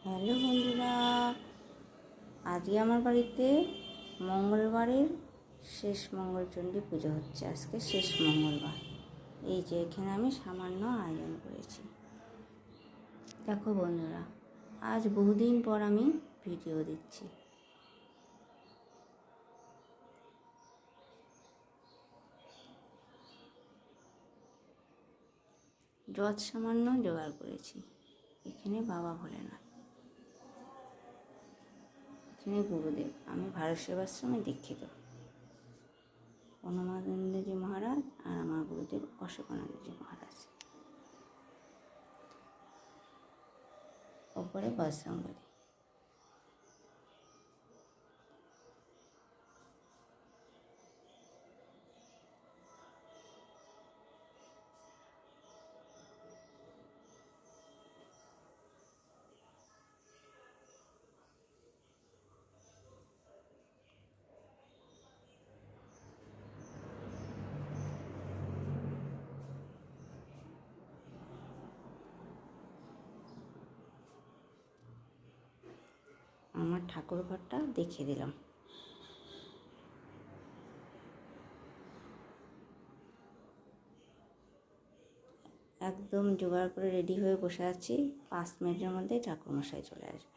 Hello বন্ধুরা, আজকে আমার বাড়িতে মঙ্গলবারের শেষ মঙ্গলচণ্ডী পুজো হচ্ছে। আজকে শেষ মঙ্গলবার। এই যে এখানে আমি সামান্য আয়োজন করেছি। দেখো বন্ধুরা, আজ বহুদিন পর আমি ভিডিও দিচ্ছি। রথ সামান্য জোগাড় করেছি। এখানে বাবা ভোলেনাথ, এখানে গুরুদেব। আমি ভারত সেবাশ্রমে দীক্ষিত, অনুমানন্দজি মহারাজ, আর আমার গুরুদেব অশোকানন্দজি মহারাজ। ওপরে বজরঙ্গবলী। আমার ঠাকুর ঘরটা দেখিয়ে দিলাম। একদম জোগাড় করে রেডি হয়ে বসে আছি। 5 মিনিটের মধ্যেই ঠাকুরমশাই চলে আসবে।